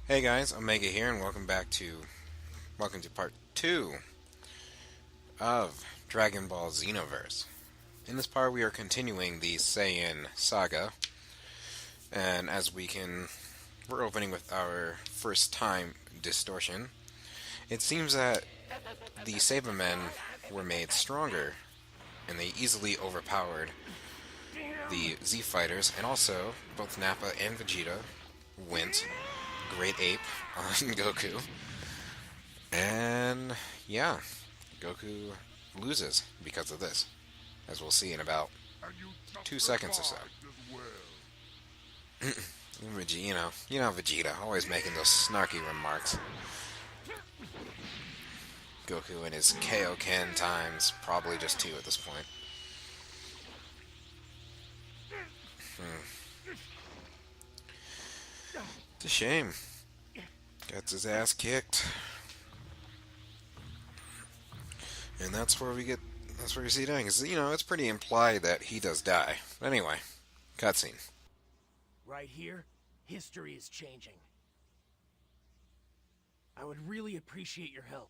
Hey guys, Omega here, and welcome to part two of Dragon Ball Xenoverse. In this part, we are continuing the Saiyan Saga, and we're opening with our first time distortion. It seems that the Sabermen were made stronger, and they easily overpowered the Z fighters, and also both Nappa and Vegeta went Great Ape on Goku. And yeah, Goku loses because of this, as we'll see in about 2 seconds or so. Vegeta, always making those snarky remarks. Goku and his Kaioken times, probably just two at this point. It's a shame. Gets his ass kicked. And that's where you see dying. It's pretty implied that he does die. But anyway, cutscene. Right here, history is changing. I would really appreciate your help.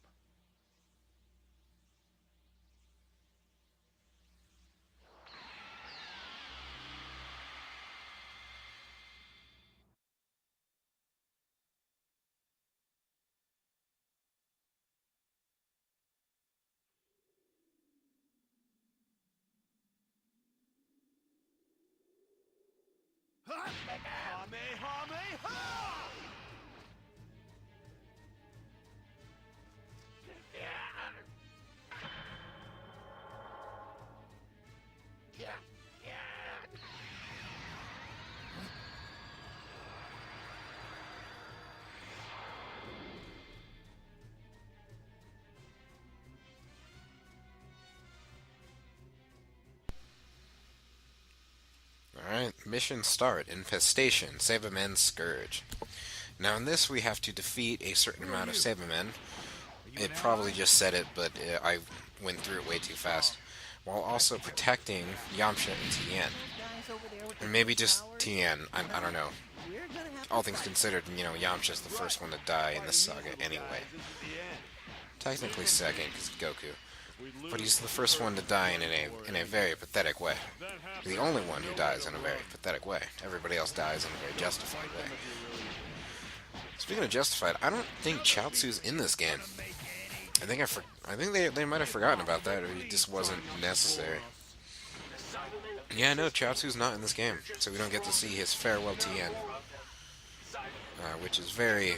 Alright, mission start. Infestation. Sabermen's Scourge. Now in this we have to defeat a certain amount of Sabermen. It probably just said it, but I went through it way too fast. While also protecting Yamcha and Tien. And maybe just Tien, I don't know. All things considered, Yamcha's the first one to die in this saga anyway. Technically second, because Goku. But he's the first one to die in a very pathetic way. The only one who dies in a very pathetic way. Everybody else dies in a very justified way. Speaking of justified, I don't think Chaozu's in this game. I think they might have forgotten about that, or he just wasn't necessary. Yeah, no, Chaozu's not in this game, so we don't get to see his farewell Tien, which is very,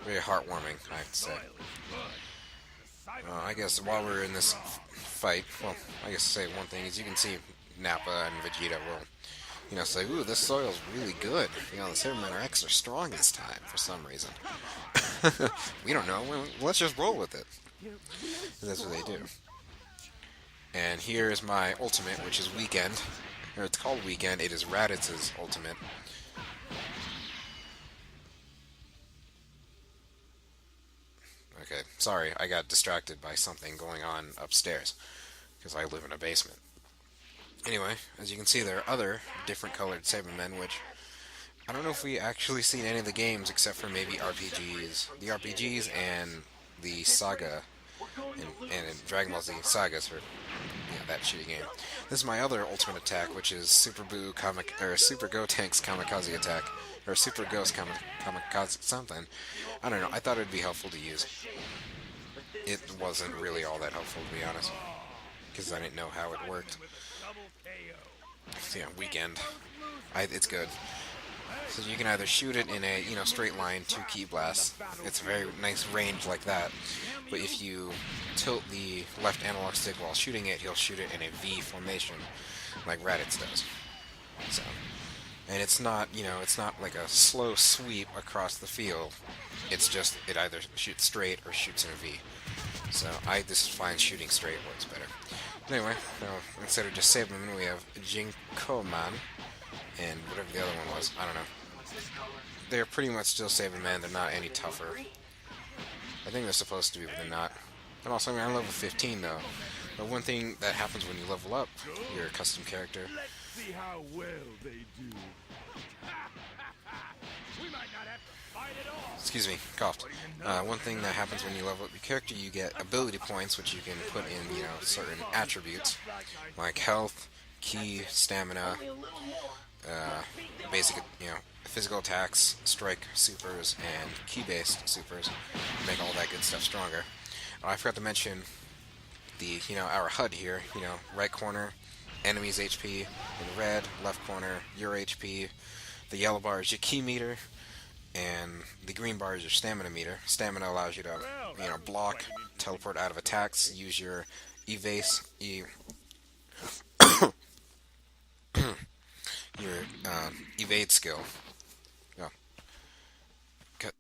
very heartwarming, I have to say. I guess while we're in this fight, well, I guess to say one thing is you can see Nappa and Vegeta will, say, ooh, this soil's really good. The Sabermen are extra strong this time for some reason. We don't know. Well, let's just roll with it. And that's what they do. And here is my ultimate, which is Weekend. Or it's called Weekend. It is Raditz's ultimate. Okay, sorry, I got distracted by something going on upstairs, because I live in a basement. Anyway, as you can see, there are other different colored Sabermen, which I don't know if we actually seen any of the games except for maybe RPGs. The RPGs and the Saga, and in Dragon Ball Z Sagas, or yeah, that shitty game. This is my other ultimate attack, which is Super Super Gotenks Kamikaze attack, or Super Ghost Kamikaze something. I don't know. I thought it'd be helpful to use. It wasn't really all that helpful, to be honest, because I didn't know how it worked. So yeah, Weekend. It's good. So you can either shoot it in a straight line, 2 key blasts. It's a very nice range like that. But if you tilt the left analog stick while shooting it, he'll shoot it in a V formation, like Raditz does. So, and it's not like a slow sweep across the field. It's just it either shoots straight or shoots in a V. So I just find shooting straight works better. Anyway, instead of just Saberman, we have Jinkoman and whatever the other one was. I don't know. They're pretty much still Saberman. They're not any tougher. I think they're supposed to be, but they're not. And also, I'm level 15 though. But one thing that happens when you level up your custom character. Let's see how well they do. We might not Excuse me, coughed. One thing that happens when you level up your character, you get ability points, which you can put in, certain attributes, like health, ki, stamina, uh, basic, physical attacks, strike supers, and ki-based supers. Make all that good stuff stronger. I forgot to mention our HUD here. Right corner, enemy's HP in red. Left corner, your HP. The yellow bar is your ki meter, and the green bar is your stamina meter. Stamina allows you to, block, teleport out of attacks, use your evase, your evade skill. Oh, cut.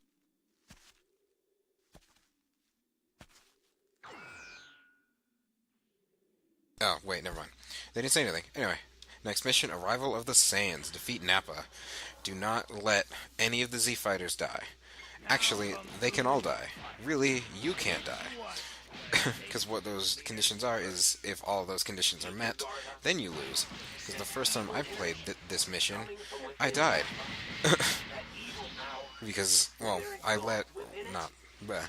Oh, wait, never mind. They didn't say anything. Anyway, next mission: Arrival of the Saiyans. Defeat Nappa. Do not let any of the Z fighters die. Actually, they can all die. Really, you can't die. Because what those conditions are is if all those conditions are met, then you lose. Because the first time I played this mission, I died. Because, well, I let... not... bleh.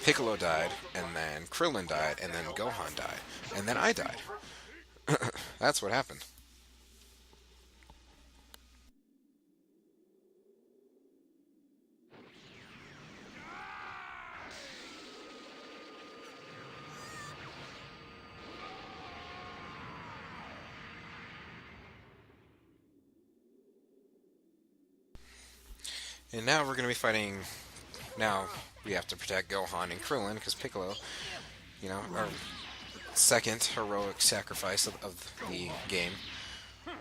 Piccolo died, and then Krillin died, and then Gohan died, and then I died. That's what happened. And now we're going to be fighting... Now we have to protect Gohan and Krillin, because Piccolo, our second heroic sacrifice of the game.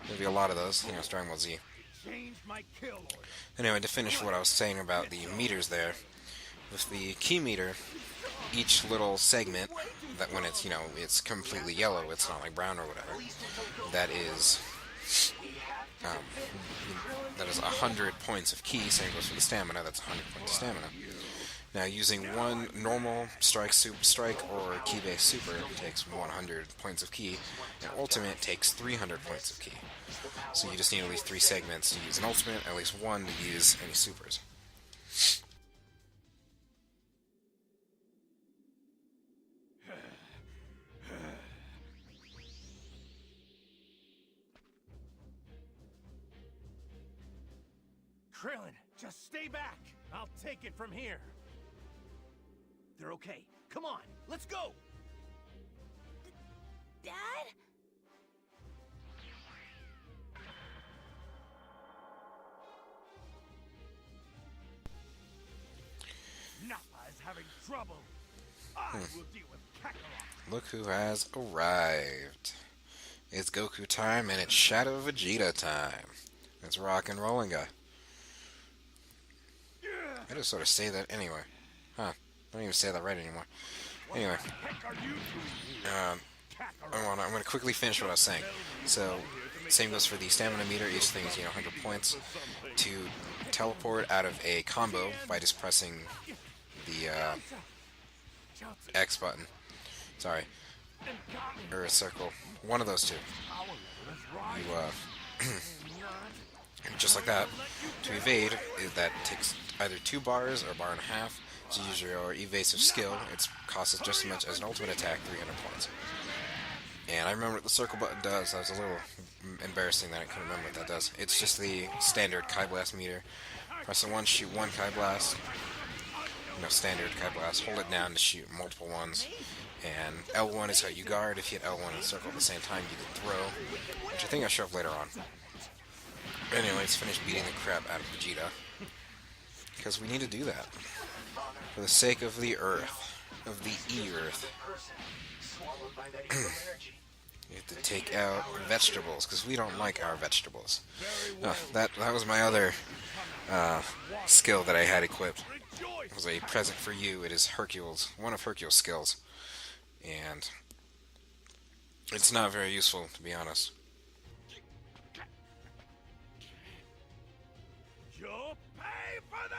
There'll be a lot of those, starting with Z. Anyway, to finish what I was saying about the meters there, with the ki meter, each little segment, that when it's, it's completely yellow, it's not like brown or whatever, that is... that is 100 points of ki. Same goes for the stamina. That's 100 points of stamina. Now, using one normal strike, or ki-based super takes 100 points of ki, and ultimate takes 300 points of ki. So you just need at least 3 segments to use an ultimate, at least 1 to use any supers. Krillin, just stay back. I'll take it from here. They're okay. Come on, let's go. Dad? Nappa is having trouble. I will deal with Kakarot. Look who has arrived. It's Goku time, and it's Shadow Vegeta time. It's rock and rolling, guy. I just sort of say that anyway. Huh. I don't even say that right anymore. Anyway. I'm going to quickly finish what I was saying. So, same goes for the stamina meter. Each thing is, 100 points. To teleport out of a combo by just pressing the X button. Sorry. Or a circle. One of those two. You, just like that. To evade, that takes either 2 bars or a bar and a half. To use your evasive skill, it costs just as much as an ultimate attack, 300 points. And I remember what the circle button does. I was a little embarrassing that I couldn't remember what that does. It's just the standard Kai Blast meter. Press the 1, shoot 1 Kai Blast. Standard Kai Blast. Hold it down to shoot multiple ones. And L1 is how you guard. If you hit L1 and circle at the same time, you can throw. Which I think I'll show up later on. Anyway, let's finish beating the crap out of Vegeta. Because we need to do that. For the sake of the Earth. Of the E-Earth. You have to take out vegetables, because we don't like our vegetables. That was my other skill that I had equipped. It was a present for you. It is Hercules. One of Hercules' skills. And it's not very useful, to be honest. You'll pay for this!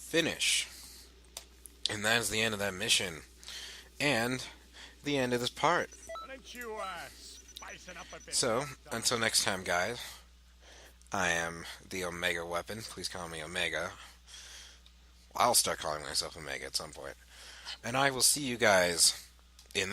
finish. And that is the end of that mission. And the end of this part. Why don't you, spice it up a bit? So, until next time, guys, I am the Omega Weapon. Please call me Omega. I'll start calling myself Omega at some point. And I will see you guys